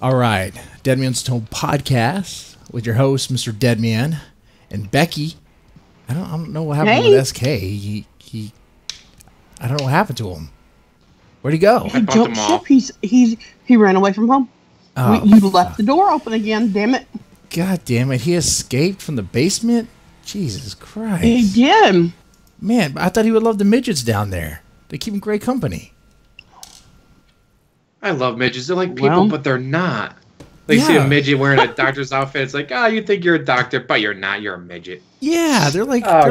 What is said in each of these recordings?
All right, Deadman's Tome podcast with your host, Mr. Deadman, and Becky. I don't know what happened with SK. He I don't know what happened to him. Where'd he go? He jumped ship. He ran away from home. Oh, you left the door open again. Damn it! God damn it! He escaped from the basement. Jesus Christ! He did. Man, I thought he would love the midgets down there. They keep him great company. I love midgets. They're like people, but they're not. Like, you see a midget wearing a doctor's outfit. It's like, you think you're a doctor, but you're not. You're a midget. Yeah, they're like half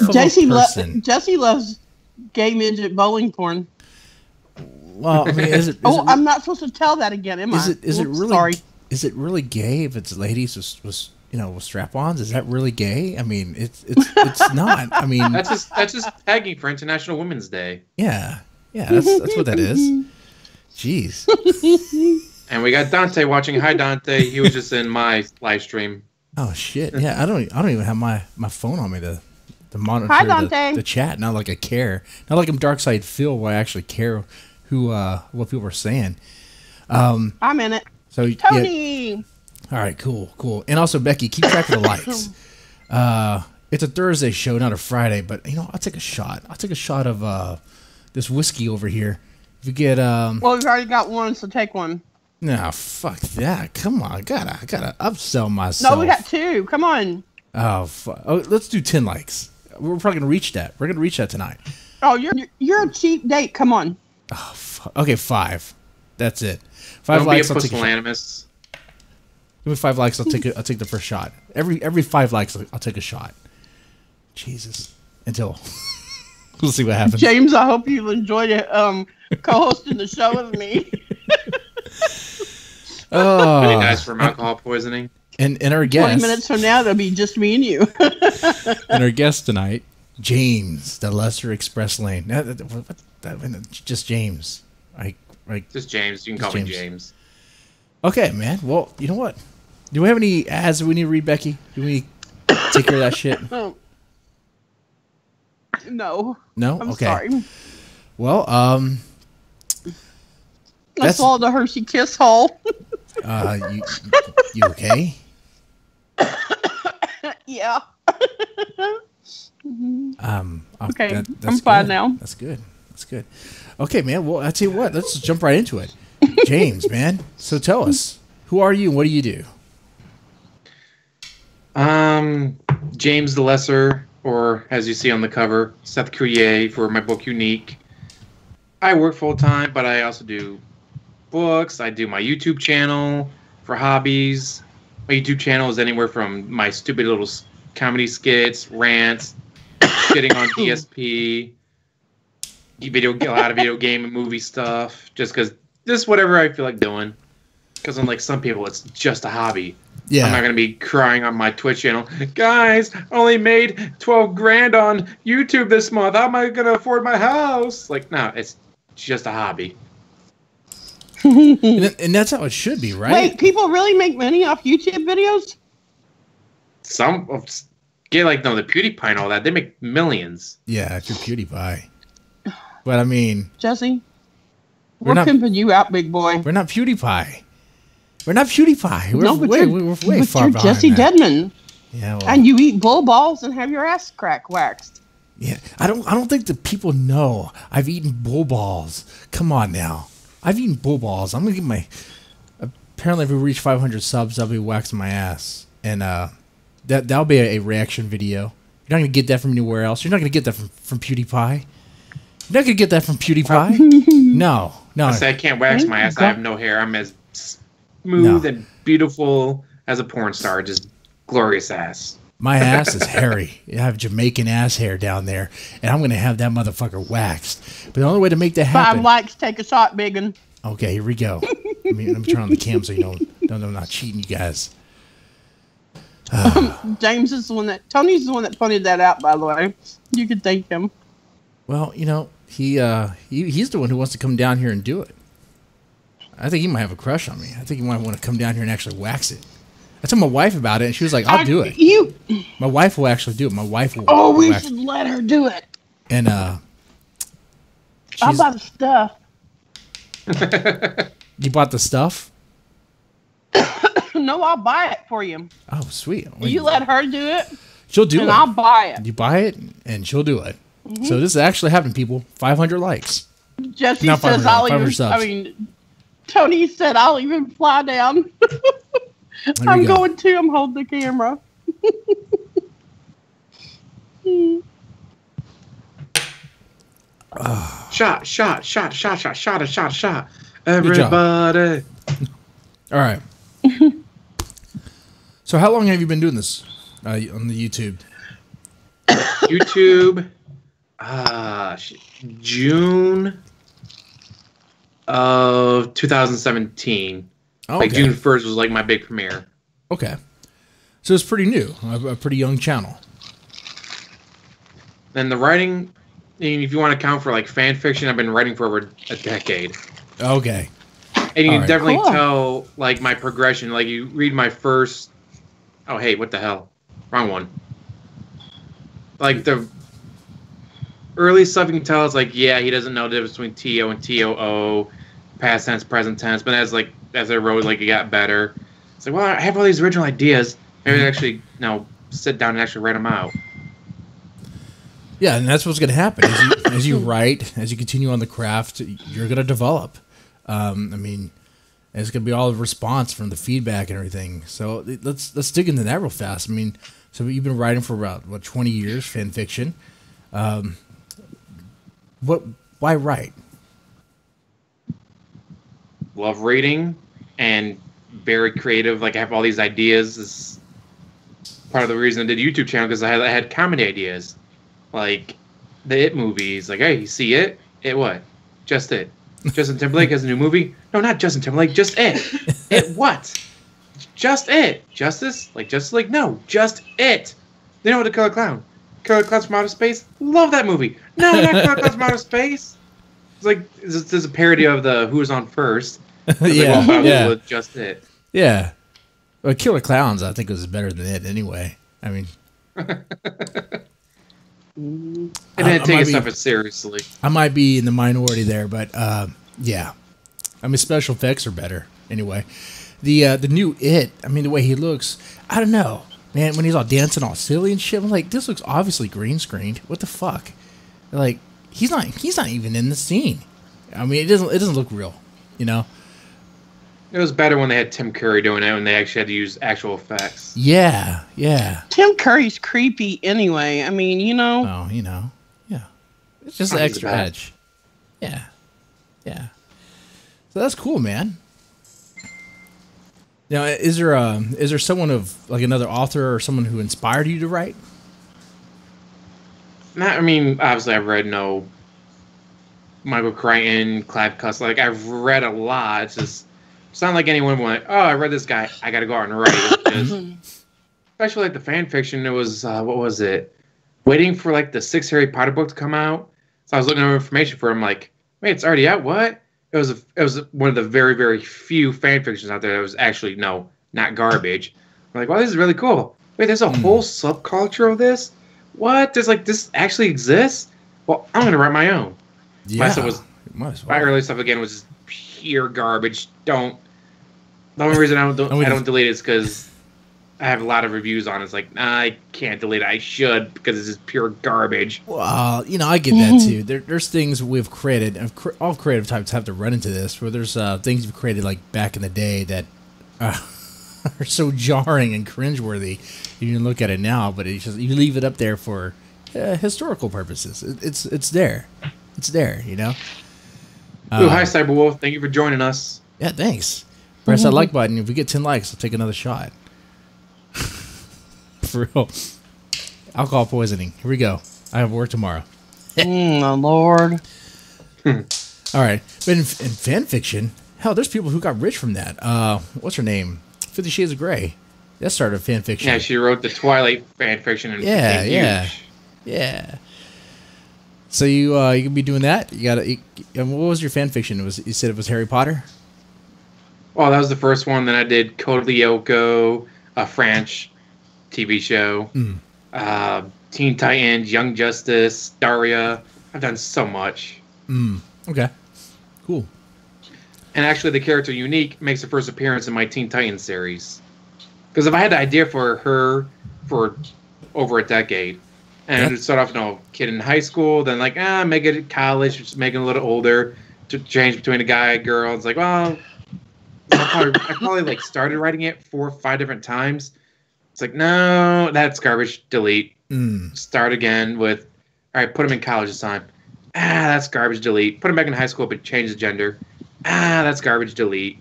of a person. Jesse loves gay midget bowling porn. Well, I mean, is it I'm not supposed to tell that again, am I? Is it really? Sorry. Is it really gay if it's ladies with strap-ons? Is that really gay? I mean, it's not. I mean, that's just tagging for International Women's Day. Yeah, that's what that is. Jeez. And we got Dante watching. Hi, Dante. He was just in my live stream. Oh shit! Yeah, I don't even have my phone on me to monitor the chat. Not like I care. Not like I'm Darksydephil where I actually care what people are saying. I'm in it. So Tony. Yeah. All right, cool. And also Becky, keep track of the likes. It's a Thursday show, not a Friday, but I'll take a shot. I'll take a shot of this whiskey over here. If you get well, we've already got one, so take one. No, fuck that. Come on, I gotta upsell myself. No, we got two. Come on. Oh, let's do 10 likes. We're probably gonna reach that. We're gonna reach that tonight. Oh, you're a cheap date. Come on. Oh, okay, 5. That's it. 5 likes. I'll take a shot. Give me 5 likes. I'll take the first shot. Every 5 likes, I'll take a shot. Jesus. Until we'll see what happens. James, I hope you enjoyed it. Co-hosting the show with me. Pretty nice from alcohol poisoning. And our guest. 20 minutes from now, there'll be just me and you. And our guest tonight, James, the Lesser Express Lane. Just James. Just James. You can call me James. Okay, man. Well, you know what? Do we have any ads that we need to read, Becky? Do we take care of that shit? No. No? I'm okay. Sorry. Well, that's all the Hershey Kiss Hall. You okay? Yeah. Okay, that's I'm fine good. now. That's good. Okay, man. Well, I tell you what. Let's just jump right into it. James, man. So tell us, who are you and what do you do? James the Lesser, or as you see on the cover, Seth Coulier for my book Unique. I work full time, but I also do books. I do my YouTube channel for hobbies. My YouTube channel is anywhere from my stupid little comedy skits, rants, shitting on DSP, a lot of video game and movie stuff, just whatever I feel like doing. Because unlike some people, it's just a hobby. Yeah. I'm not going to be crying on my Twitch channel. Guys, I only made 12 grand on YouTube this month. How am I going to afford my house? Like, no, it's just a hobby. And that's how it should be, right? Wait, people really make money off YouTube videos? The PewDiePie and all that, they make millions. Yeah, if you're PewDiePie. But I mean, Jesse, we're pimping you out, big boy. We're not PewDiePie. We're way far behind. Jesse Deadman. Yeah, well, and you eat bull balls and have your ass crack waxed. Yeah, I don't think the people know I've eaten bull balls. Come on now, I've eaten bull balls. I'm gonna get my. Apparently, if we reach 500 subs, I'll be waxing my ass, and that'll be a reaction video. You're not gonna get that from anywhere else. You're not gonna get that from PewDiePie. You're not gonna get that from PewDiePie. No. I say I can't wax my ass. I have no hair. I'm as smooth and beautiful as a porn star. Just glorious ass. My ass is hairy. I have Jamaican ass hair down there, and I'm gonna have that motherfucker waxed. But the only way to make that happen. 5 likes, take a shot, biggin. Okay, here we go. Let me turn on the cam so you know I'm not cheating you guys. James is the one that Tony's the one that pointed that out. By the way, you could thank him. Well, he's the one who wants to come down here and do it. I think he might have a crush on me. I think he might want to come down here and actually wax it. I told my wife about it, and she was like, "I'll do it." My wife will actually do it. My wife will. Oh, we should let her do it. And I'll buy the stuff. You bought the stuff? No, I'll buy it for you. Oh, sweet. You let her do it. She'll do it. And I'll buy it. You buy it, and she'll do it. So this is actually happening, people. 500 likes. Jesse Not says 500, I'll even. 500 subs. I mean, Tony said I'll even fly down. I'm going to. I'm holding the camera. Shot. Everybody. All right. So how long have you been doing this on the YouTube? YouTube, June of 2017. Oh, like June 1st was like my big premiere. Okay. So it's pretty new, a pretty young channel. And the writing, if you want to count for like fan fiction, I've been writing for over a decade. Okay. And you can definitely tell like my progression. Like you read my first. Oh hey, what the hell? Wrong one. Like the early stuff you can tell is like, yeah, he doesn't know the difference between TO and TOO, past tense, present tense. But as I wrote, like it got better. It's like, well, I have all these original ideas. Maybe I actually sit down and actually write them out. Yeah, and that's what's going to happen as you write, as you continue on the craft, you're going to develop. I mean, it's going to be all the response from the feedback and everything. So let's dig into that real fast. I mean, so you've been writing for about 20 years, fan fiction. Why write? Love reading and very creative. Like I have all these ideas. This is part of the reason I did a YouTube channel because I had comedy ideas. Like the It movies. Like, hey, you see It? It what? Just It. Justin Timberlake has a new movie? No, not Justin Timberlake. Just It. It what? Just It. Justice? Like Justice League? No, just It. You know what? The Killer Clown. Killer Clowns from Outer Space? Love that movie. No, not Killer Clowns from Outer Space. It's like there's a parody of the Who Was On First. Yeah. Just It. Yeah. Well, Killer Clowns, I think, was better than It anyway. I mean... And then take stuff seriously. I might be in the minority there, but yeah. I mean, special effects are better anyway. The new It, I mean, the way he looks, I don't know, man. When he's all dancing all silly and shit, I'm like, this looks obviously green screened. What the fuck? Like, he's not even in the scene. I mean, it doesn't look real, you know. It was better when they had Tim Curry doing it when they actually had to use actual effects. Yeah. Tim Curry's creepy anyway. I mean, you know. Oh, you know. Yeah. It's just an extra edge. Yeah. So that's cool, man. Now, is there someone of like another author or someone who inspired you to write? I mean, obviously I've read Michael Crichton, Clive Cussler. Like I've read a lot. It's not like anyone went, oh, I read this guy, I got to go out and write it. Especially like the fan fiction. It was what was it? Waiting for like the 6th Harry Potter book to come out. So I was looking at information for him. Like, wait, it's already out. What? It was one of the very, very few fan fictions out there that was actually not garbage. I'm like, wow, this is really cool. Wait, there's a whole subculture of this. What? There's like this actually exists. Well, I'm gonna write my own. Yeah, my early stuff again was just pure garbage. The only reason I don't delete it is because I have a lot of reviews on it. It's like, nah, I can't delete it. I should because it's just pure garbage. Well, I get that too. There's things we've created, and all creative types have to run into this, where there's things you've created like back in the day that are so jarring and cringeworthy. You can look at it now, but it's just you leave it up there for historical purposes. It's there. It's there, you know. Ooh, hi, Cyberwolf. Thank you for joining us. Yeah, thanks. Press that like button. If we get 10 likes, I'll take another shot. For real. Alcohol poisoning. Here we go. I have work tomorrow. Oh, Lord. All right. But in fan fiction, hell, there's people who got rich from that. What's her name? 50 Shades of Grey. That started fan fiction. Yeah, she wrote the Twilight fan fiction and became huge. Yeah. So you can be doing that. What was your fan fiction? You said it was Harry Potter? Oh, that was the first one. Then I did Code Lyoko, a French TV show, Teen Titans, Young Justice, Daria. I've done so much. Okay, cool. And actually, the character Unique makes her first appearance in my Teen Titans series. Because if I had the idea for her for over a decade, and it started off, kid in high school, then like, make it college, just make it a little older, to change between a guy and girl. It's like, well, I probably like started writing it 4 or 5 different times. It's like, no, that's garbage. Delete. Start again with, all right, put him in college this time. That's garbage. Delete. Put him back in high school, but change the gender. That's garbage. Delete.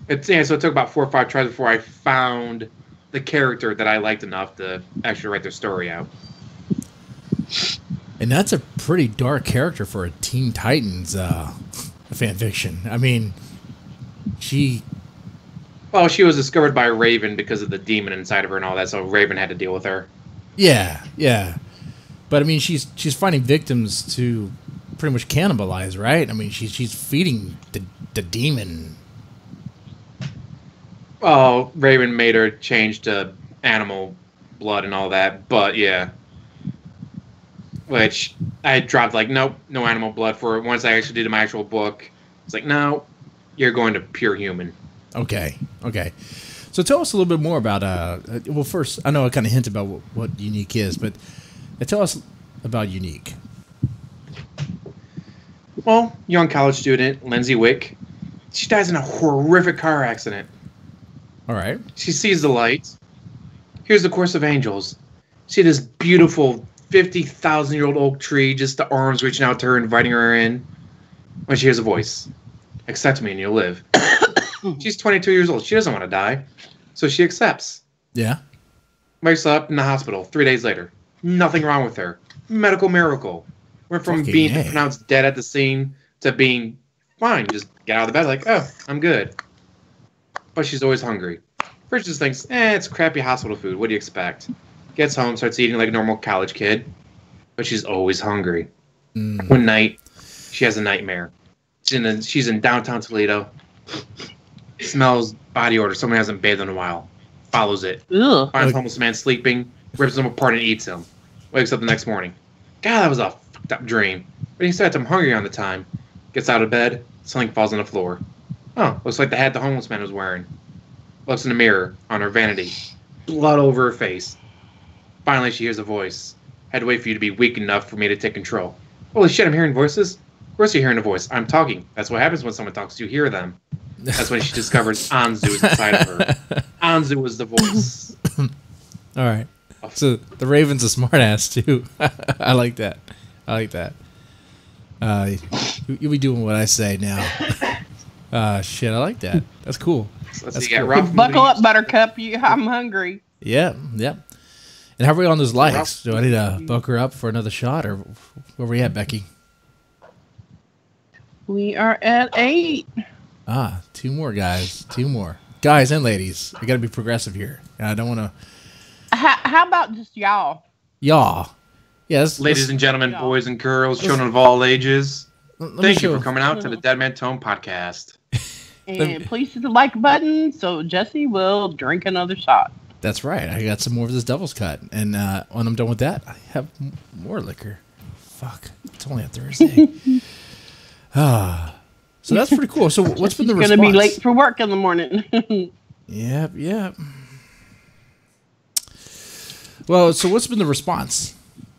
So it took about 4 or 5 tries before I found the character that I liked enough to actually write their story out. And that's a pretty dark character for a Teen Titans fan fiction. I mean, Well, she was discovered by Raven because of the demon inside of her and all that, so Raven had to deal with her. Yeah. But I mean, she's finding victims to pretty much cannibalize, right? I mean, she's feeding the demon. Well, Raven made her change to animal blood and all that, but yeah. Which I dropped like, nope, no animal blood for it. Once I actually did my actual book, it's like, no, you're going to pure human. Okay. So tell us a little bit more about, well, first, I know I kind of hinted about what Unique is, but tell us about Unique. Well, young college student, Lindsay Wick, she dies in a horrific car accident. All right. She sees the light. Here's the course of angels. See this beautiful 50,000-year-old oak tree, just the arms reaching out to her, inviting her in. When she hears a voice, accept me and you'll live. She's 22 years old. She doesn't want to die. So she accepts. Yeah. Wakes up in the hospital 3 days later. Nothing wrong with her. Medical miracle. Went from being pronounced dead at the scene to being fine. Just get out of the bed like, oh, I'm good. But she's always hungry. First just thinks, it's crappy hospital food. What do you expect? Gets home, starts eating like a normal college kid. But she's always hungry. One night, she has a nightmare. She's in downtown Toledo. Smells body odor. Someone hasn't bathed in a while. Follows it. Ugh. Finds a homeless man sleeping. Rips him apart and eats him. Wakes up the next morning. God, that was a fucked up dream. But he said, I'm hungry on the time. Gets out of bed. Something falls on the floor. Oh, looks like the hat the homeless man was wearing. Looks in the mirror on her vanity. Blood over her face. Finally, she hears a voice. Had to wait for you to be weak enough for me to take control. Holy shit, I'm hearing voices? Of course you're hearing a voice. I'm talking. That's what happens when someone talks. You hear them. That's when she discovers Anzu is inside of her. Anzu was the voice. All right. So the Raven's a smartass too. I like that. You'll be doing what I say now. Shit, I like that. That's cool. That's cool. Buckle up, Buttercup. I'm hungry. Yeah. And how are we on those likes? Do I need to buck her up for another shot, or where we at, Becky? We are at 8. 2 more, guys. 2 more. Guys and ladies. I got to be progressive here. I don't want to... How about just y'all? Y'all. Yes. Ladies and gentlemen, boys and girls, children of all ages, thank you for coming out to the Deadman Tome podcast. And please hit the like button so Jesse will drink another shot. That's right. I got some more of this Devil's Cut. And when I'm done with that, I have more liquor. Fuck. It's only a Thursday. So that's pretty cool. So what's been the response? Going to be late for work in the morning. Yep. Well, so what's been the response?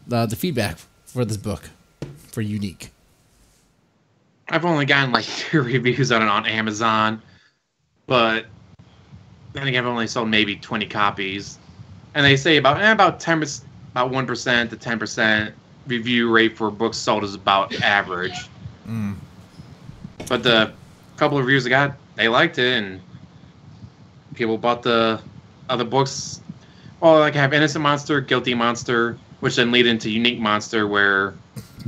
The feedback for this book, for Unique? I've only gotten like 2 reviews on it on Amazon, but then again, I've only sold maybe 20 copies, and they say about 1% to 10% review rate for books sold is about average. But the couple of reviews I got, they liked it, and people bought the other books. Well, like I have Innocent Monster, Guilty Monster, which then lead into Unique Monster, where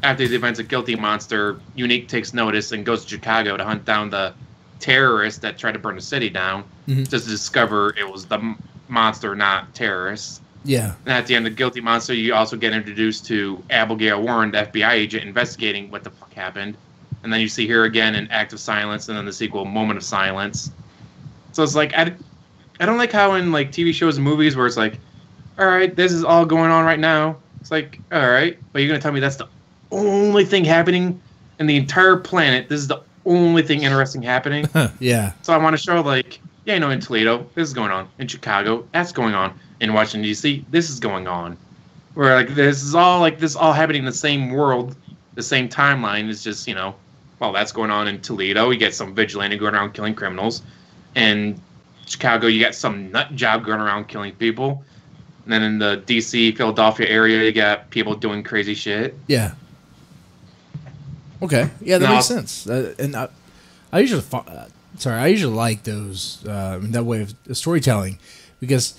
after the events of Guilty Monster, Unique takes notice and goes to Chicago to hunt down the terrorists that tried to burn the city down, just to discover it was the monster, not terrorists. Yeah. And at the end of Guilty Monster, you also get introduced to Abigail Warren, the FBI agent, investigating what the fuck happened. And then you see her again in Act of Silence, and then the sequel, Moment of Silence. So it's like, I don't like how in like TV shows and movies where it's like, all right, this is all going on right now. It's like, all right, but you're going to tell me that's the only thing happening in the entire planet. This is the only thing interesting happening. Yeah. So I want to show like, yeah, you know, in Toledo, this is going on. In Chicago, that's going on. In Washington D.C., this is going on. Where like this is all happening in the same world, the same timeline. It's just, you know, well, that's going on in Toledo. You get some vigilante going around killing criminals. In Chicago, you got some nut job going around killing people. And then in the D.C., Philadelphia area, you got people doing crazy shit. Yeah. Okay. Yeah, that makes sense. And I usually like those that way of storytelling because,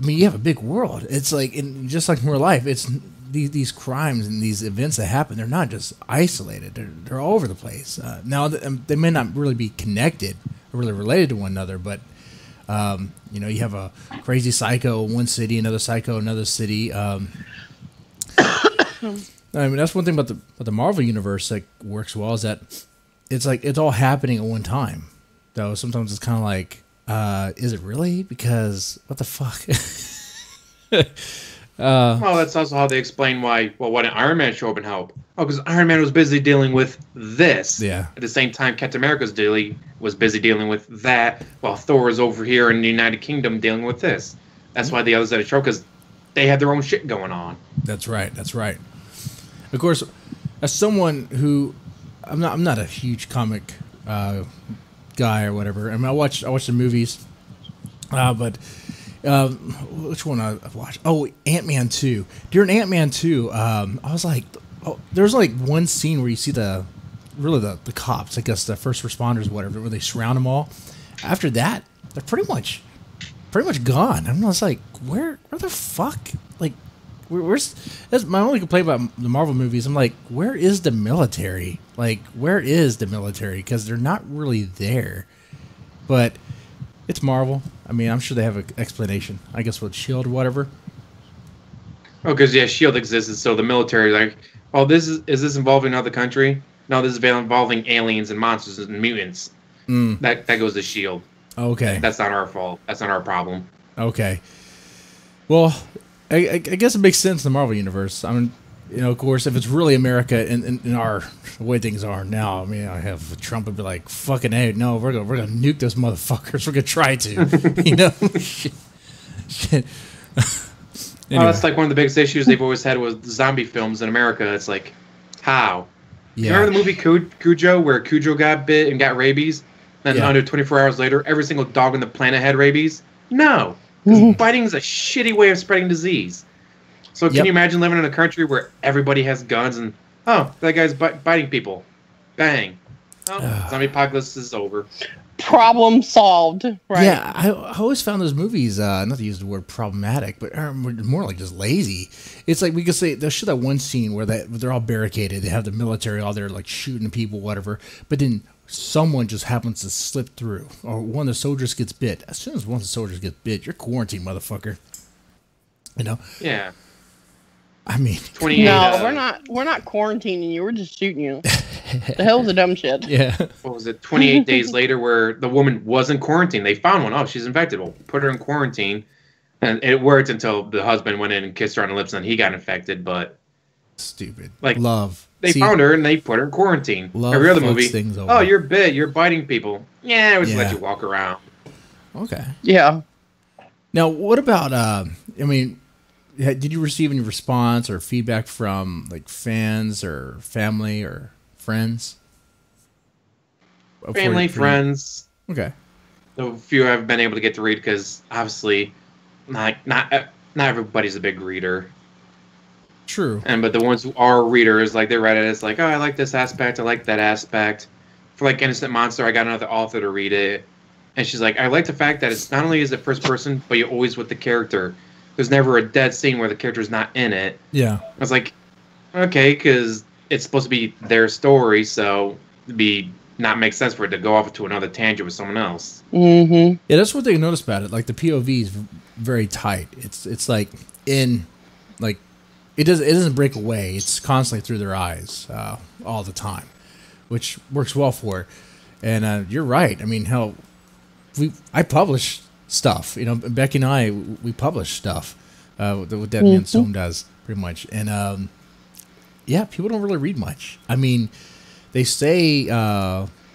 I mean, you have a big world. It's like, just like in real life, it's these crimes and these events that happen. They're not just isolated. They're all over the place. Now they may not really be connected or really related to one another, but you know, you have a crazy psycho in one city, another psycho in another city. I mean, that's one thing about the Marvel universe that works well is that it's like it's all happening at one time. Though sometimes it's kind of like, is it really? Because what the fuck? Well, that's also how they explain why. Well, why didn't Iron Man show up and help? Oh, because Iron Man was busy dealing with this. Yeah. At the same time, Captain America was busy dealing with that, while Thor was over here in the United Kingdom dealing with this. That's why the others had a show, because they had their own shit going on. That's right. That's right. Of course, as someone who I'm not a huge comic guy or whatever. I mean, I watch the movies, but which one I watched? Oh, Ant-Man 2. During Ant-Man 2, I was like, there's like one scene where you see the cops, I guess the first responders, whatever, where they surround them all. After that, they're pretty much gone. I'm just like, where the fuck? Like, where's? That's my only complaint about the Marvel movies. I'm like, where is the military? Like, where is the military? Because they're not really there. But it's Marvel. I mean, I'm sure they have an explanation. I guess with S.H.I.E.L.D. or whatever. Oh, because yeah, S.H.I.E.L.D. exists, so the military like, oh, is this involving another country? No, this is involving aliens and monsters and mutants. That goes to S.H.I.E.L.D. Okay. That's not our fault. That's not our problem. Okay. Well, I guess it makes sense in the Marvel universe. I mean, you know, of course, if it's really America in our the way things are now, I mean, I have Trump would be like, "Fucking hey, no, we're gonna nuke those motherfuckers. We're gonna try to," you know. Shit. Anyway. That's like one of the biggest issues they've always had with zombie films in America. It's like, how? Yeah. You remember the movie Cujo, where Cujo got bit and got rabies? And under 24 hours later, every single dog on the planet had rabies? No. Because biting is a shitty way of spreading disease. So can you imagine living in a country where everybody has guns and, oh, that guy's biting people. Bang. Oh, zombie apocalypse is over. Problem solved, right? Yeah, I always found those movies, not to use the word problematic, but more like just lazy. It's like we could say, they'll show that one scene where they're all barricaded, they have the military all there like shooting people, whatever, but then someone just happens to slip through, or one of the soldiers gets bit. As soon as one of the soldiers gets bit, you're quarantined, motherfucker. You know? Yeah. I mean, no, we're not quarantining you. We're just shooting you. The hell's the dumb shit? Yeah. What was it? 28 days later, where the woman wasn't quarantined. They found one. Oh, she's infected. Well, put her in quarantine, and it worked until the husband went in and kissed her on the lips, and he got infected. But stupid. Like love. They found her and they put her in quarantine. Every other movie. Oh, you're bit. You're biting people. Yeah, we just let you walk around. Okay. Yeah. Now, what about? I mean. Did you receive any response or feedback from like fans or family or friends? Family, friends. Okay. The few I've been able to get to read because obviously, not everybody's a big reader. True. But the ones who are readers, like they read it, it's like, oh, I like this aspect, I like that aspect. For like Innocent Monster, I got another author to read it, and she's like, I like the fact that it's not only is it first person, but you're always with the character. There's never a dead scene where the character's not in it. Yeah. I was like, okay, because it's supposed to be their story, so it'd not make sense for it to go off to another tangent with someone else. Mm-hmm. Yeah, that's what they noticed about it. Like the POV is very tight. It's like in like it doesn't break away. It's constantly through their eyes all the time, which works well for it. And you're right. I mean, hell, I publish stuff, you know. Becky and I, we publish stuff. What Deadman and Tome does pretty much, and yeah, people don't really read much. I mean, they say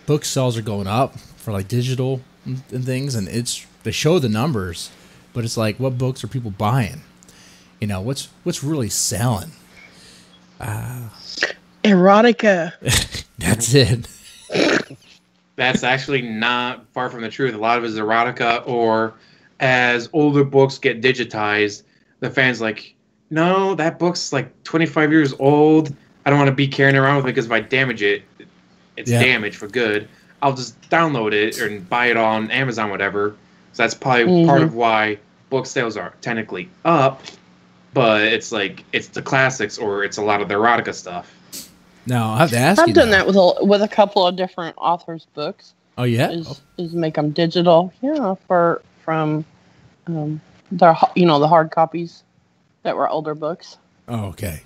book sales are going up for like digital and things, and they show the numbers, but it's like, what books are people buying? You know, what's really selling? Erotica. That's it. That's actually not far from the truth. A lot of it is erotica, or as older books get digitized, the fans like, no, that book's like 25 years old. I don't want to be carrying around with it because if I damage it, it's damaged for good. I'll just download it and buy it on Amazon, whatever. So that's probably part of why book sales are technically up. But it's like, it's the classics, or it's a lot of the erotica stuff. Now I have to ask you. I've done that with a couple of different authors' books. Oh yeah, is make them digital. Yeah, from the hard copies that were older books. Oh, okay.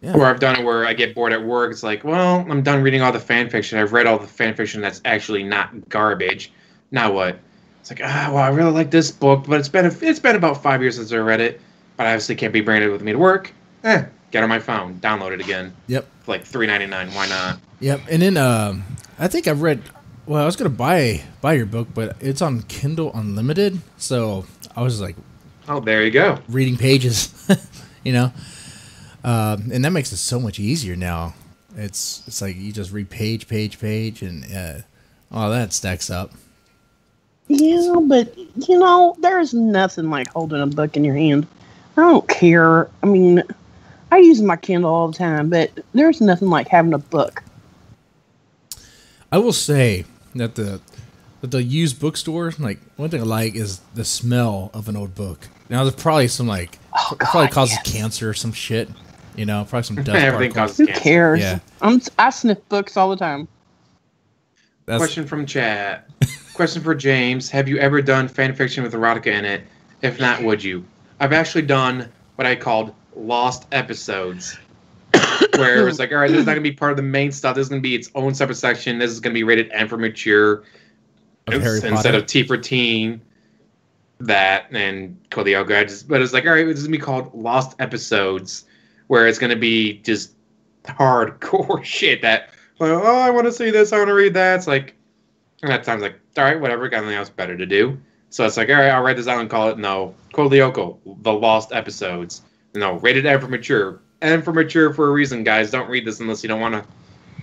Yeah. Or I've done it where I get bored at work. It's like, well, I'm done reading all the fan fiction. I've read all the fan fiction that's actually not garbage. Now what? It's like, well, I really like this book, but it's been about 5 years since I read it. But I obviously can't be bringing it with me to work. Get on my phone, download it again. Yep. For like $3.99. Why not? Yep. And then I think I've read. Well, I was gonna buy your book, but it's on Kindle Unlimited, so I was like, oh, there you go, reading pages, you know, and that makes it so much easier now. It's like you just read page, and all that stacks up. Yeah, but there's nothing like holding a book in your hand. I don't care. I mean, I use my Kindle all the time, but there's nothing like having a book. I will say that the used bookstore, like, one thing I like is the smell of an old book. Now there's probably some like probably causes cancer or some shit. You know, probably some dust. Everything causes Who cancer. cares? Yeah. I sniff books all the time. Question from chat. Question for James. Have you ever done fan fiction with erotica in it? If not, would you? I've actually done what I called lost episodes. Where it's like, all right, this is not going to be part of the main stuff. This is going to be its own separate section. This is going to be rated M for mature. Instead of T for teen. That and Code the Outguide. But it's like, all right, this is going to be called lost episodes. Where it's going to be just hardcore shit that, like, oh, I want to see this. I want to read that. It's like, and at times, like, all right, whatever. Got nothing else better to do. So it's like, all right, I'll write this out and call it, Code Lyoko, the lost episodes. No, rated M for mature. M for mature for a reason, guys. Don't read this unless you don't want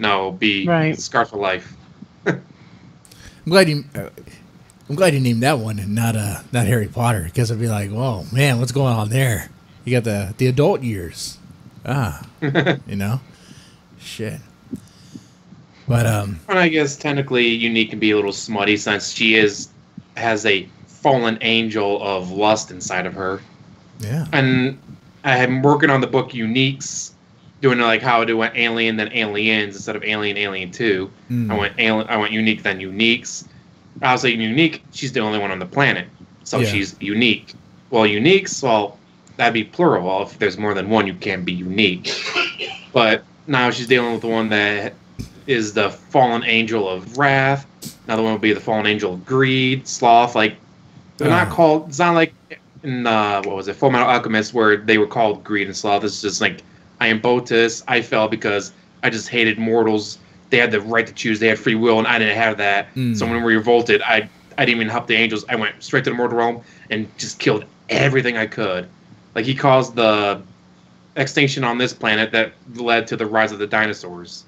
to, be scarred for life. I'm glad you named that one and not Harry Potter, because I'd be like, whoa, man, what's going on there? You got the adult years. Shit. But and I guess technically Unique can be a little smutty since she has a fallen angel of lust inside of her. Yeah. And I am working on the book Uniques, doing like how I do an Alien then Aliens instead of Alien 2. I went Unique then Uniques. I was like, Unique, she's the only one on the planet, so she's unique. Well, Uniques, that'd be plural. Well, if there's more than one, you can't be unique. But now she's dealing with the one that is the fallen angel of wrath. Another one would be the fallen angel of greed, sloth. Like, they're not called. It's not like in Full Metal Alchemist, where they were called greed and sloth. It's just like, I am Botus. I fell because I just hated mortals. They had the right to choose. They had free will, and I didn't have that. So when we revolted, I didn't even help the angels. I went straight to the mortal realm and just killed everything I could. Like, he caused the extinction on this planet that led to the rise of the dinosaurs.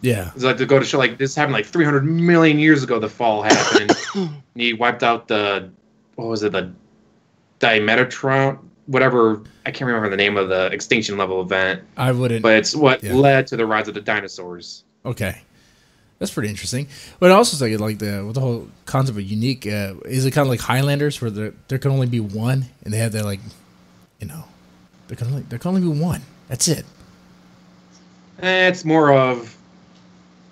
Yeah. It's like, to go to show, like, this happened like 300 million years ago, the fall happened. And he wiped out the Dimetrodon, whatever, I can't remember the name of the extinction level event. I wouldn't. But it's what led to the rise of the dinosaurs. Okay. That's pretty interesting. But also, like the whole concept of Unique, is it kind of like Highlanders, where there can only be one, and they have that, like, there can only be one. That's it. It's more of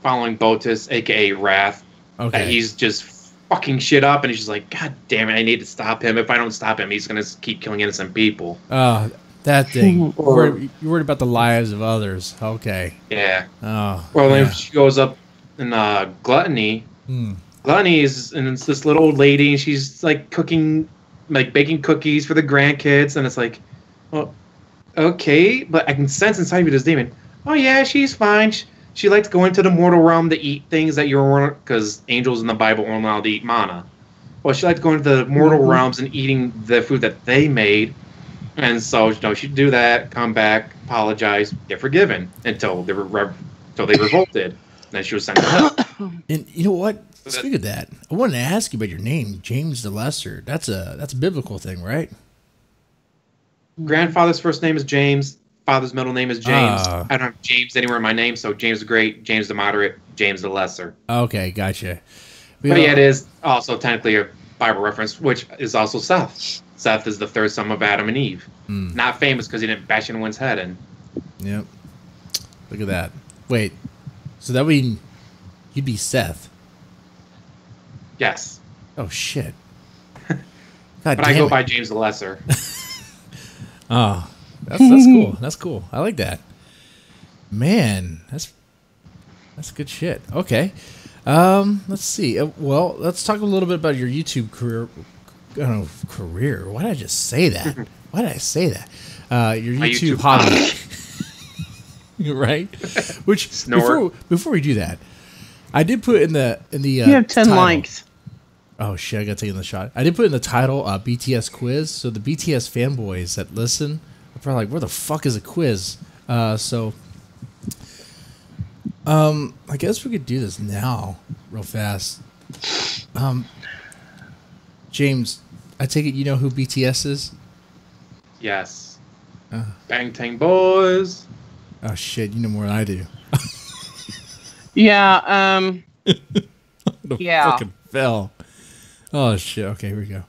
following Botus, a.k.a. Wrath. Okay. He's just fucking shit up, and he's just like, God damn it, I need to stop him. If I don't stop him, he's going to keep killing innocent people. That thing. You're worried about the lives of others. Okay. Yeah. Oh. Well, then she goes up in Gluttony. Gluttony is this little old lady, and she's like baking cookies for the grandkids, and it's like, well, okay, but I can sense inside of me this demon. Oh yeah, she's fine. she liked going to the mortal realm to eat things that you're, because angels in the Bible aren't allowed to eat manna. Well, she liked going to the mortal realms and eating the food that they made. And so, she'd do that, come back, apologize, get forgiven until they revolted. Then she was sent to hell. And you know what? Speaking of that, I wanted to ask you about your name, James the Lesser. That's a biblical thing, right? Grandfather's first name is James. Father's middle name is James. I don't have James anywhere in my name, so James the Great, James the Moderate, James the Lesser. Okay, gotcha. But yeah, it is also technically a Bible reference, which is also Seth. Seth is the third son of Adam and Eve. Not famous because he didn't bash anyone's head in. Yep. Look at that. Wait, so that mean you'd be Seth? Yes. Oh, shit. But I go by James the Lesser. Oh, that's cool. That's cool. I like that. Man, that's good shit. Okay. Let's see. Well, let's talk a little bit about your YouTube career. Career. Why did I just say that? Why did I say that? Your YouTube hobby. Right? Which before we do that, I did put in the you have 10 title. likes. Oh shit! I got taken the shot. I did put in the title BTS quiz, so the BTS fanboys that listen are probably like, "Where the fuck is a quiz?" I guess we could do this now, real fast. James, I take it you know who BTS is? Yes. Bangtan Boys. Oh shit! You know more than I do. Yeah. Yeah. Fucking fell. Oh shit! Okay, here we go.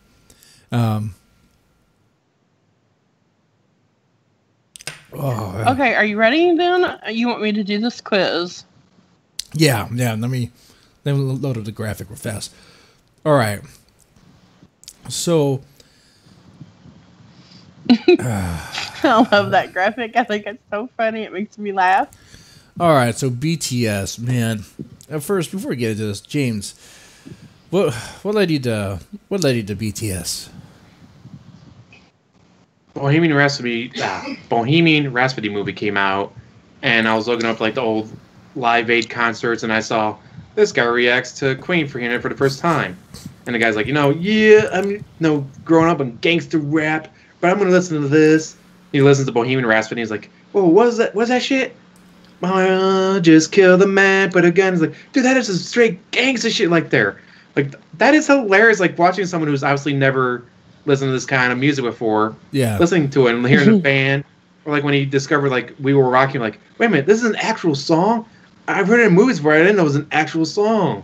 Okay, are you ready then? You want me to do this quiz? Yeah. Let me load up the graphic real fast. All right. So. I love that graphic. I think it's so funny. It makes me laugh. All right. So BTS, man. First, before we get into this, James. What led you to BTS? Bohemian Rhapsody movie came out, and I was looking up like the old Live Aid concerts, and I saw this guy reacts to Queen for hearing it for the first time, and the guy's like, I'm growing up on gangster rap, but I'm gonna listen to this. He listens to Bohemian Rhapsody, and he's like, oh, what's that shit? Just kill the man, but again, he's like, dude, that is some straight gangster shit like there. Like, that is hilarious, like, watching someone who's obviously never listened to this kind of music before, listening to it and hearing the band, or, like, when he discovered, like, We Were Rocking, like, wait a minute, this is an actual song? I've heard it in movies before, I didn't know it was an actual song.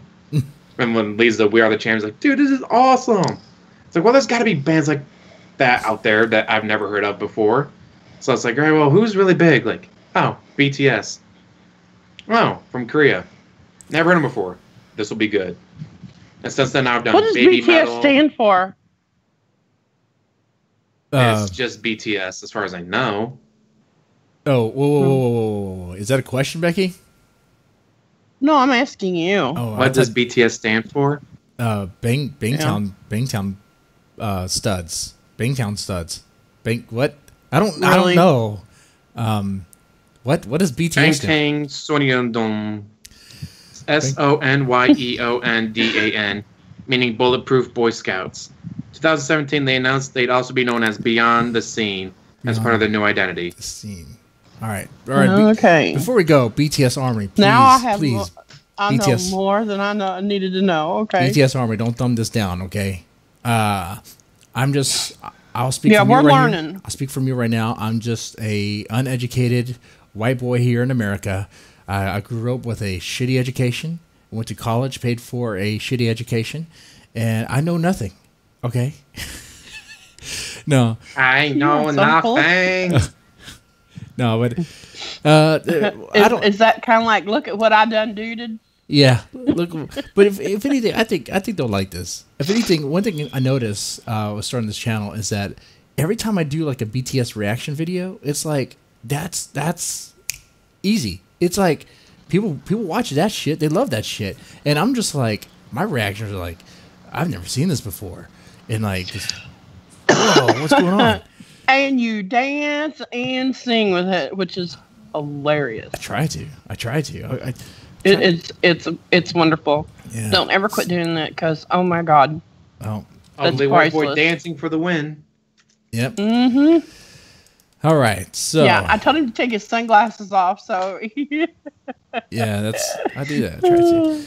And when leads to We Are the Champions, like, dude, this is awesome. It's like, well, there's got to be bands like that out there that I've never heard of before. So it's like, all right, well, who's really big? Like, oh, BTS. Oh, from Korea. Never heard them before. This will be good. And since then, I've done What does baby BTS metal. stand for? It's just BTS, as far as I know. Oh, whoa. Is that a question, Becky? No, I'm asking you. Oh, What does BTS stand for? Bangtown Studs. Bangtown Studs. What? I don't know. What does BTS stand? Bangtan Sonyeondong. SONYEONDAN, meaning Bulletproof Boy Scouts. 2017, they announced they'd also be known as Beyond the Scene as part of their new identity. The scene. All right. Okay. Before we go, BTS Army, please. Now I have. Please. I BTS, know more than I needed to know. Okay. BTS Army, don't thumb this down, okay? I'll speak. Yeah, from we're you right learning. Here. I'll speak from you right now. I'm just a uneducated white boy here in America. I grew up with a shitty education. Went to college, paid for a shitty education, and I know nothing. Okay. No. I know nothing. No, but I don't. Is that kind of like, look at what I done, dude? Yeah, look. But if anything, I think they'll like this. If anything, one thing I noticed was starting this channel is that every time I do like a BTS reaction video, it's like that's easy. It's like people watch that shit. They love that shit, and I'm just like, my reactions are like, I've never seen this before, and like, just, whoa, what's going on? And you dance and sing with it, which is hilarious. I try to. It's wonderful. Yeah. Don't ever quit doing that because oh my god. Oh. Ugly white boy dancing for the win. Yep. Mm-hmm. All right. So yeah, I told him to take his sunglasses off. So yeah, I do that. I try to.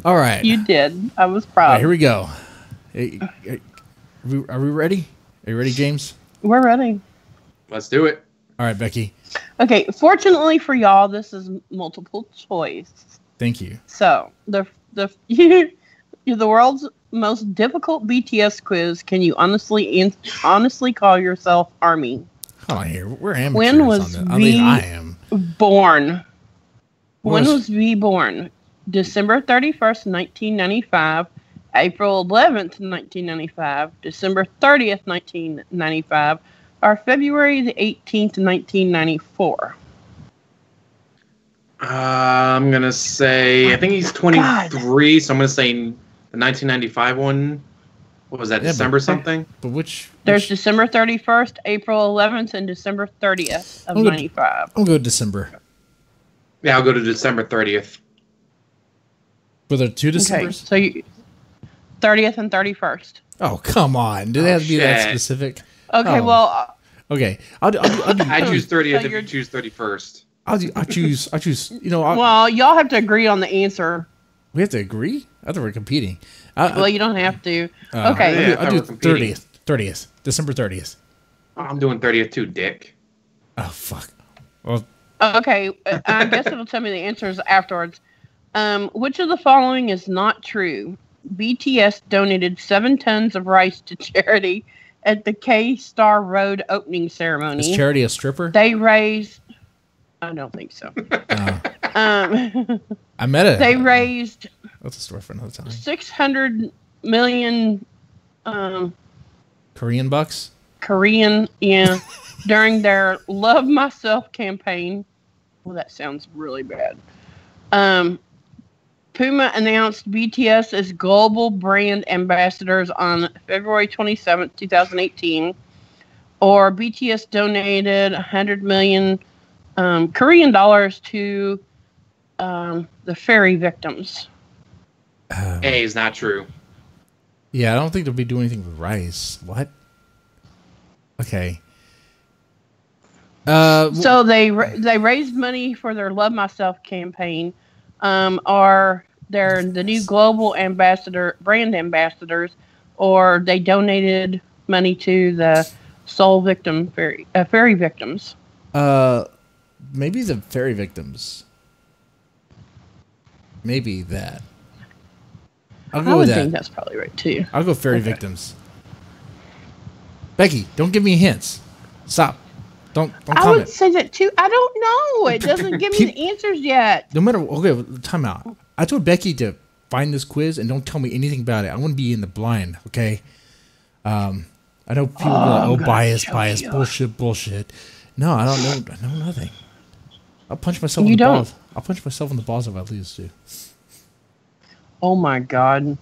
All right. You did. I was proud. All right, here we go. Hey, are we ready? Are you ready, James? We're ready. Let's do it. All right, Becky. Okay. Fortunately for y'all, this is multiple choice. Thank you. So the world's most difficult BTS quiz. Can you honestly call yourself ARMY? Hold on here. We're amateurs When was on this. At least I am. Born? When was V born? December 31st, 1995, April 11th, 1995, December 30th, 1995, or February the 18th, 1994. I'm going to say, I think he's 23, so I'm going to say the 1995 one. What was that, December something? But which? There's December 31st, April 11th, and December 30th of 95. I'll go December. Yeah, I'll go to December 30th. Were there 2 Decembers? Okay, so 30th and 31st. Oh, come on. Do they have to be that specific? Okay, well... okay. I'll do I choose 30th so if you choose 31st. I choose, you know... well, y'all have to agree on the answer. We have to agree? I thought we were competing. Well, you don't have to. Okay. I'll do 30th. December 30th. I'm doing 30th too, dick. Oh, fuck. Well... Okay, I guess it'll tell me the answers afterwards. Which of the following is not true? BTS donated 7 tons of rice to charity at the K-Star Road opening ceremony. Is charity a stripper? They raised... I don't think so. I met it. They raised... That's a story for another time. 600 million... Korean bucks? Korean, yeah. during their Love Myself campaign. Well, that sounds really bad. Puma announced BTS as global brand ambassadors on February 27th, 2018. Or BTS donated 100 million Korean dollars to the ferry victims. A is not true. Yeah, I don't think they'll be doing anything with rice. What? Okay. So they raised money for their Love Myself campaign, or they're the new global brand ambassadors, or they donated money to the ferry victims. Maybe the ferry victims. Maybe that. I'll go with that. I think that's probably right too. I'll go ferry victims. Becky, don't give me hints. Stop. Don't comment. I would say that too. I don't know. It doesn't give me the answers yet. No matter. Okay, time out. I told Becky to find this quiz and don't tell me anything about it. I want to be in the blind. Okay. I know people go, bias, bullshit. No, I don't know. I know nothing. I'll punch myself in the balls. I'll punch myself in the balls if I lose too. Oh my god.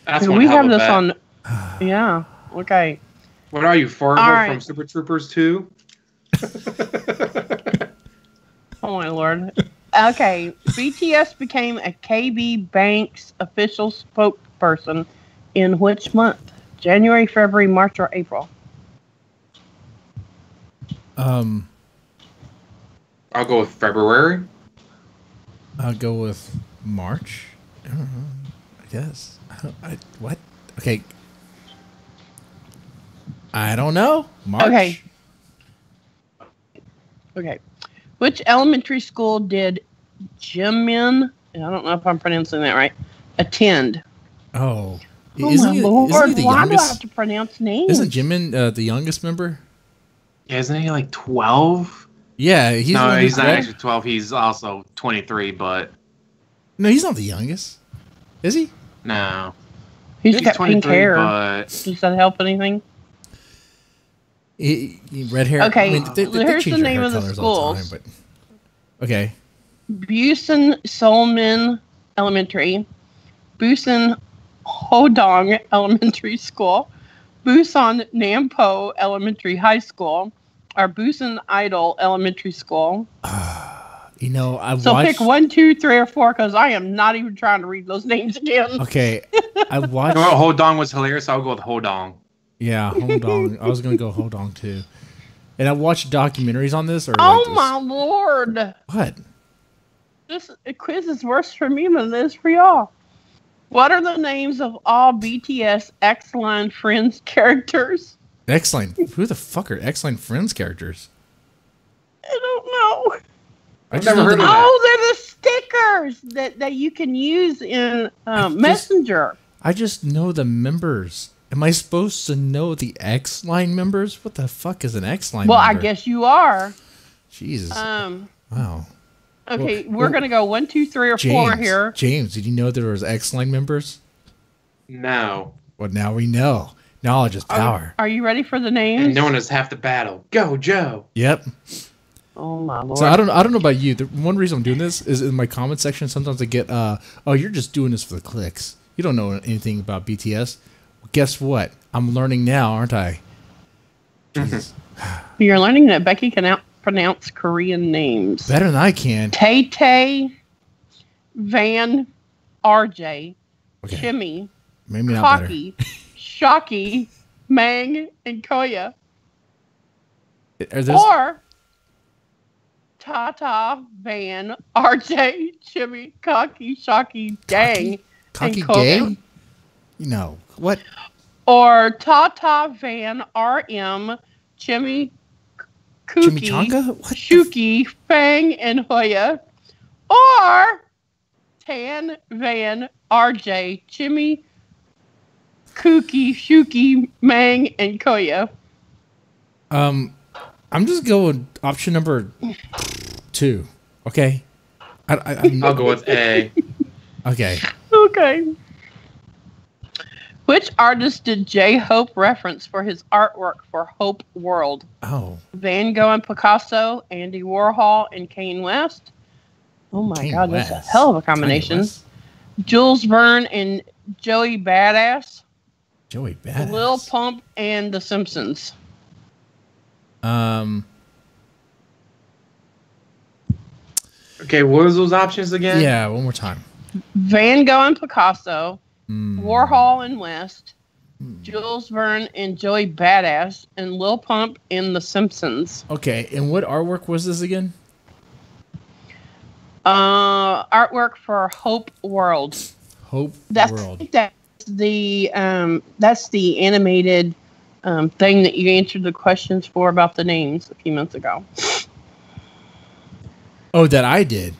That's we have this on. Yeah. Okay. What are you, Fargo from Super Troopers 2? Oh my lord. Okay. BTS became a KB Bank's official spokesperson in which month? January, February, March, or April? I'll go with February. I'll go with March. I don't know. I guess. What? Okay. I don't know. March. Okay. Which elementary school did Jimin, I don't know if I'm pronouncing that right, attend? Oh. Isn't he the Why youngest? Do I have to pronounce names? Isn't Jimin the youngest member? Yeah, isn't he like 12? Yeah, he's not actually 12. He's also 23, but... No, he's not the youngest. Is he? No. He's got pink hair. But... Does that help anything? Red hair. Okay, I mean, here's the name of the schools. Okay. Busan Solmin Elementary, Busan Hodong Elementary School, Busan Nampo Elementary High School, are Busan Idol Elementary School. You know, I So watched. pick 1, 2, 3, or 4 because I am not even trying to read those names again. Okay, I watched. You know what? Hodong was hilarious. I'll go with Hodong. Yeah, Hodong. I was gonna go Hodong too. And I watched documentaries on this. Or Oh like my lord! What? This quiz is worse for me than it is for y'all. What are the names of all BTS X-Line Friends characters? X-Line. Who the fuck are X-Line Friends characters? I don't know. I just never know heard that- of that. Oh, they're the stickers that you can use in Messenger. I just know the members. Am I supposed to know the X-Line members? What the fuck is an X-Line Well, member? I guess you are. Jesus. Wow. Okay, Well, we're gonna go 1, 2, 3, or 4 here. James, did you know there was X-Line members? No. Well, now we know. Knowledge is power. Are you ready for the names? And knowing is half the battle. Go, Joe. Yep. Oh my lord! So I don't know about you. The one reason I'm doing this is in my comment section. Sometimes I get, oh, you're just doing this for the clicks. You don't know anything about BTS. Well, guess what? I'm learning now, aren't I? Jesus. You're learning that Becky can pronounce Korean names. Better than I can. Tay, Van, RJ, Okay. Chimmy, Maybe not better. Cocky, Shocky, Mang, and Koya. Are those, Or Tata, Van, RJ, Chimmy, Cocky, Shocky, Gang, Cocky and Koya. gay? You know. What? Or Tata, Van, RM, Chimmy, Kookie, Chimichanga? What the Shuki, Fang, and Hoya. Or Tan, Van, RJ, Chimmy, Kookie, Shuki, Mang, and Koya. I'm just going option number 2. Okay. I'll go with A. Okay. Okay. Which artist did J-Hope reference for his artwork for Hope World? Oh. Van Gogh and Picasso, Andy Warhol, and Kanye West. Oh my Kanye god, that's a West. hell of a Kanye combination. West. Jules Verne and Joey Badass. Joey Badass. Lil Pump and The Simpsons. Okay, what was those options again? Yeah, one more time. Van Gogh and Picasso, Mm. Warhol and West, Jules Verne and Joey Badass, and Lil Pump in The Simpsons. Okay, and what artwork was this again? Artwork for Hope World. Hope That's World. that's the animated thing that you answered the questions for about the names a few months ago. Oh, that I did.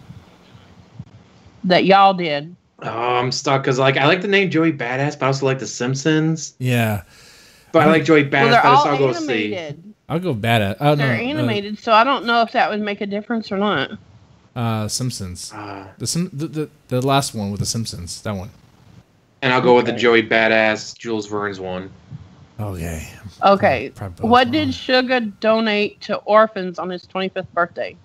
That y'all did. Oh, I'm stuck because I like the name Joey Badass, but I also like The Simpsons. Yeah. But I like Joey Badass, Well, they're Oh, but all I'll go with C. animated. I'll go Badass. Oh, They're no. animated, so I don't know if that would make a difference or not. Simpsons. Uh, The last one with the Simpsons. That one. and I'll go with the Joey Badass, Jules Verne's one. Okay. Okay. Probably both What wrong. did Suga donate to orphans on his 25th birthday?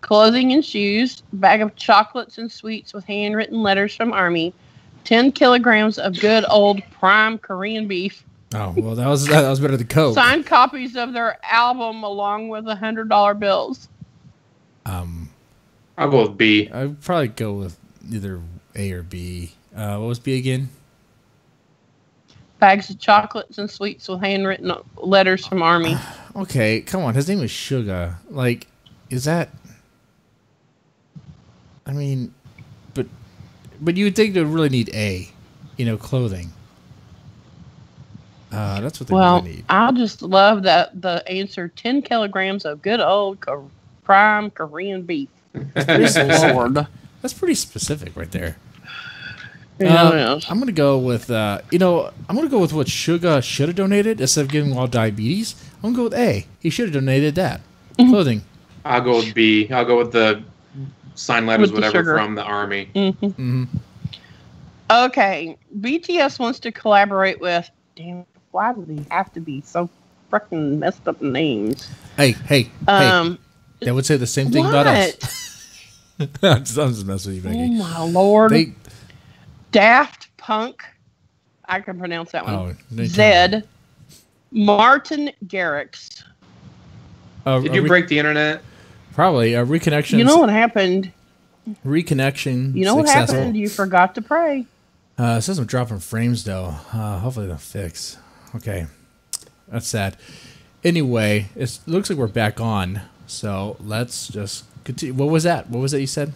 Clothing and shoes, bag of chocolates and sweets with handwritten letters from Army, 10 kilograms of good old prime Korean beef, Oh, well, that was better than Coke. signed copies of their album along with $100 bills. I'll go with B. I'd probably go with either A or B. What was B again? Bags of chocolates and sweets with handwritten letters from Army. Okay, come on. His name is Suga. Like, is that... I mean, but you would think they would really need A, clothing. That's what they Well, really need. I just love that the answer 10 kilograms of good old prime Korean beef. Lord. That's pretty specific right there. Yeah, it is. I'm gonna go with I'm gonna go with what Suga should have donated instead of giving all diabetes. I'm gonna go with A. He should have donated that clothing. I'll go with B. I'll go with the signed letters, With the whatever, sugar. from the Army. Okay, BTS wants to collaborate with. Damn, why do they have to be so freaking messed up names? Hey, hey. They would say the same thing about What? us. I'm just messing with you, Oh Becky. my lord! They, Daft Punk. I can pronounce that one. oh, they- Zed. Martin Garrix. Did you break the internet? Probably. Reconnection. You know what happened? Reconnection. You know what happened? You forgot to pray. It says I'm dropping frames though. Hopefully they'll fix. Okay, that's sad. Anyway, it looks like we're back on. So let's just continue. What was that? What was that you said?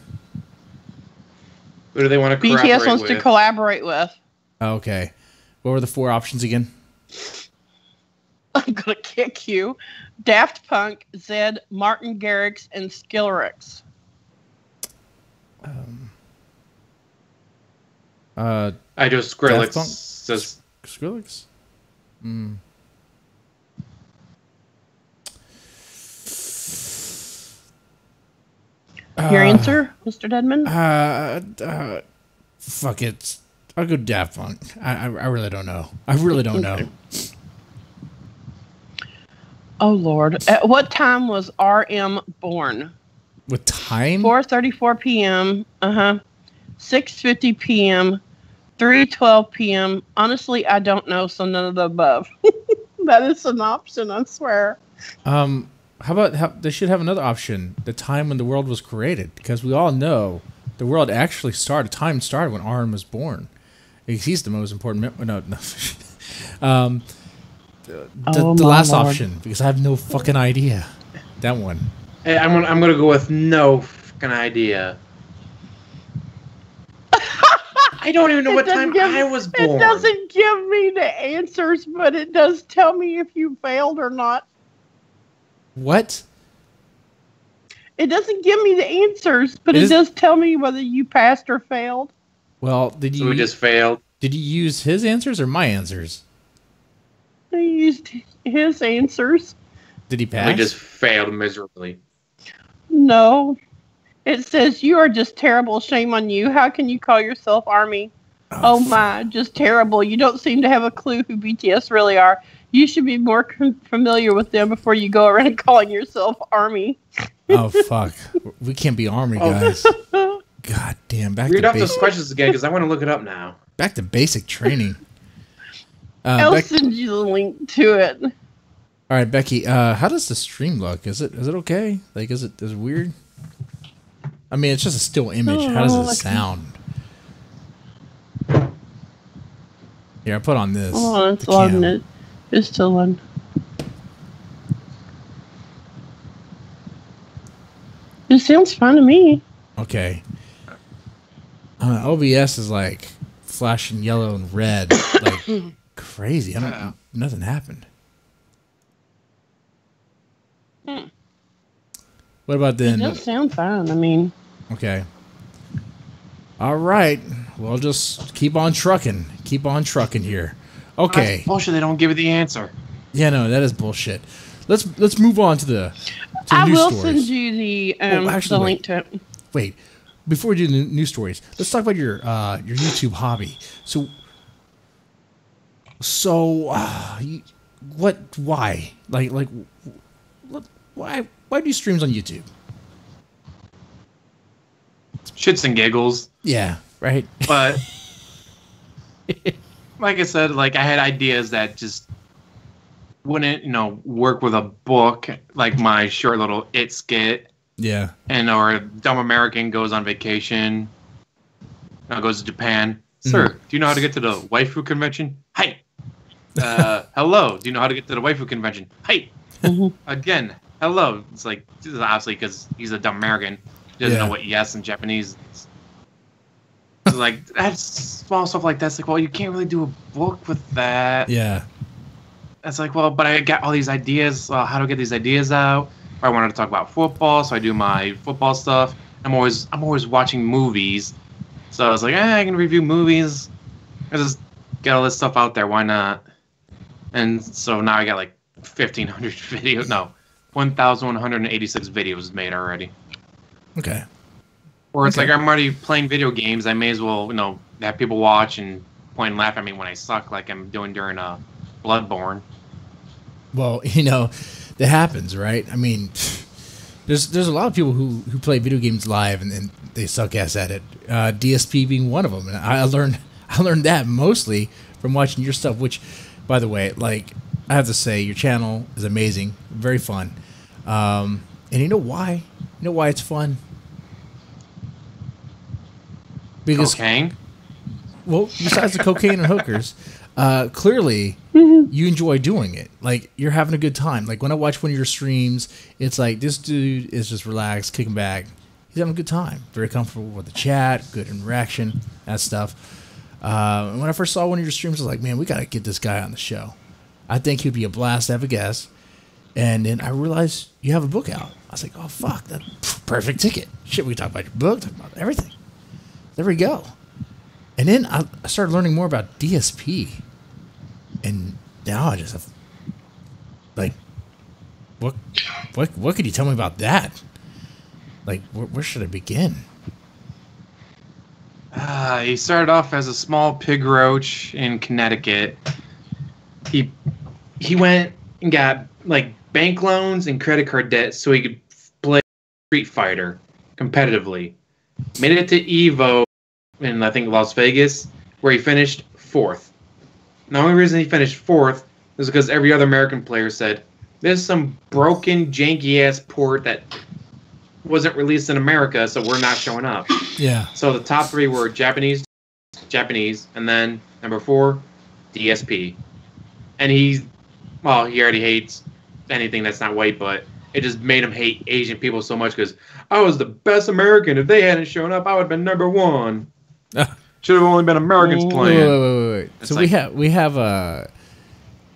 Who do they want to collaborate BTS wants to collaborate with. Okay. What were the 4 options again? I'm gonna kick you. Daft Punk, Zed, Martin Garrix, and Skillerix. I just Skrillex says Skrillex. Your answer, Mr. Deadman? Fuck it. I'll go Daft Punk. I really don't know. I really don't know. Oh, Lord. At what time was RM born? What time? 4:34 p.m. 6:50 p.m. 3:12 p.m. Honestly, I don't know, so none of the above. That is an option, I swear. How about they should have another option? The time when the world was created, because we all know the world actually started. Time started when RM was born. He's the most important. No. The last option, because I have no fucking idea. That one. Hey, I'm gonna go with no fucking idea. I don't even know what time I was born. It doesn't give me the answers, but it does tell me if you failed or not. What? It doesn't give me the answers, but it does tell me whether you passed or failed. Well, did you? So we just failed. Did you use his answers or my answers? I used his answers. Did he pass? We just failed miserably. No. It says, you are just terrible. Shame on you. How can you call yourself Army? Oh my, just terrible. You don't seem to have a clue who BTS really are. You should be more familiar with them before you go around calling yourself Army. Oh, fuck. We can't be Army, guys. God damn. Read off those questions again, because I want to look it up now. Back to basic training. I'll send you the link to it. All right, Becky. How does the stream look? Is it okay? Like, is it weird? I mean, it's just a still image. How does it sound? Here, I put on this. Oh, it's loading it. It's still on. It sounds fun to me. Okay. OBS is like flashing yellow and red, like crazy. I don't. Nothing happened. What about then? It does sound fun. I mean. Okay. All right. Well, just keep on trucking. Keep on trucking here. Okay. That's bullshit. They don't give you the answer. Yeah, no, that is bullshit. Let's move on to the I news will stories. Send you the link to it. Wait, before we do the news stories, let's talk about your YouTube hobby. Why? Why do you streams on YouTube? Shits and giggles. Yeah, right. But like I said, like I had ideas that just wouldn't, work with a book, like my short little It skit. Yeah. Or a dumb American goes on vacation. Goes to Japan. Sir, do you know how to get to the waifu convention? Hi. Hello. Do you know how to get to the waifu convention? Hi. Again, hello. It's like, this is obviously because he's a dumb American. He doesn't know what yes in Japanese is. So like, that's small stuff like that. It's like, well, you can't really do a book with that. Yeah. It's like, well, but I got all these ideas. How do I get these ideas out? I wanted to talk about football, so I do my football stuff. I'm always watching movies. So I was like, I can review movies. I just get all this stuff out there. Why not? And so now I got like 1,500 videos. No, 1,186 videos made already. Okay. Or it's like I'm already playing video games. I may as well, have people watch and point and laugh at me when I suck, like I'm doing during Bloodborne. Well, that happens, right? I mean, there's a lot of people who play video games live and they suck ass at it. DSP being one of them, and I learned that mostly from watching your stuff. Which, by the way, like I have to say, your channel is amazing, very fun. And you know why? You know why it's fun? Because Cocaine? well, besides the cocaine and hookers, clearly you enjoy doing it. Like you're having a good time. Like when I watch one of your streams, it's like this dude is just relaxed, kicking back. He's having a good time. Very comfortable with the chat, good interaction, that stuff. And when I first saw one of your streams, I was like, man, we got to get this guy on the show. I think he'd be a blast to have a guest. And then I realized you have a book out. I was like, oh, fuck, that's perfect ticket. Shit, we talk about your book, talk about everything. There we go. And then I started learning more about DSP. And now I just have, like, what could you tell me about that? Like, where should I begin? He started off as a small pig roach in Connecticut. He went and got, like, bank loans and credit card debt so he could play Street Fighter competitively. Made it to EVO in, I think, Las Vegas, where he finished 4th. The only reason he finished 4th is because every other American player said, there's some broken, janky-ass port that wasn't released in America, so we're not showing up. Yeah. So the top 3 were Japanese, and then number 4, DSP. And he already hates anything that's not white, but it just made him hate Asian people so much because I was the best American. If they hadn't shown up, I would have been number 1. Should have only been Americans playing. Wait. So like, we have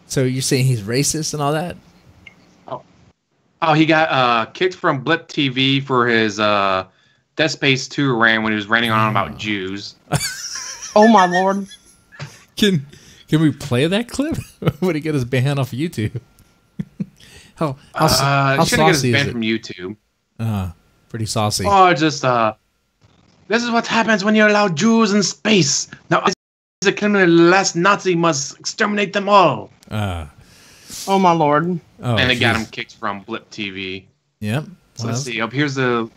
so you're saying he's racist and all that? Oh, he got kicked from Blip TV for his Dead Space 2 rant when he was ranting on about Jews. Oh my lord! Can we play that clip? Would it get us banned off YouTube? how saucy get us is banned it? from YouTube? Pretty saucy. Oh, just this is what happens when you allow Jews in space. Now, as a criminal, the last Nazi must exterminate them all. Oh my lord! Oh, and it got him kicked from Blip TV. Yep. So let's see. Up here's the.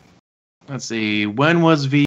Let's see. When was V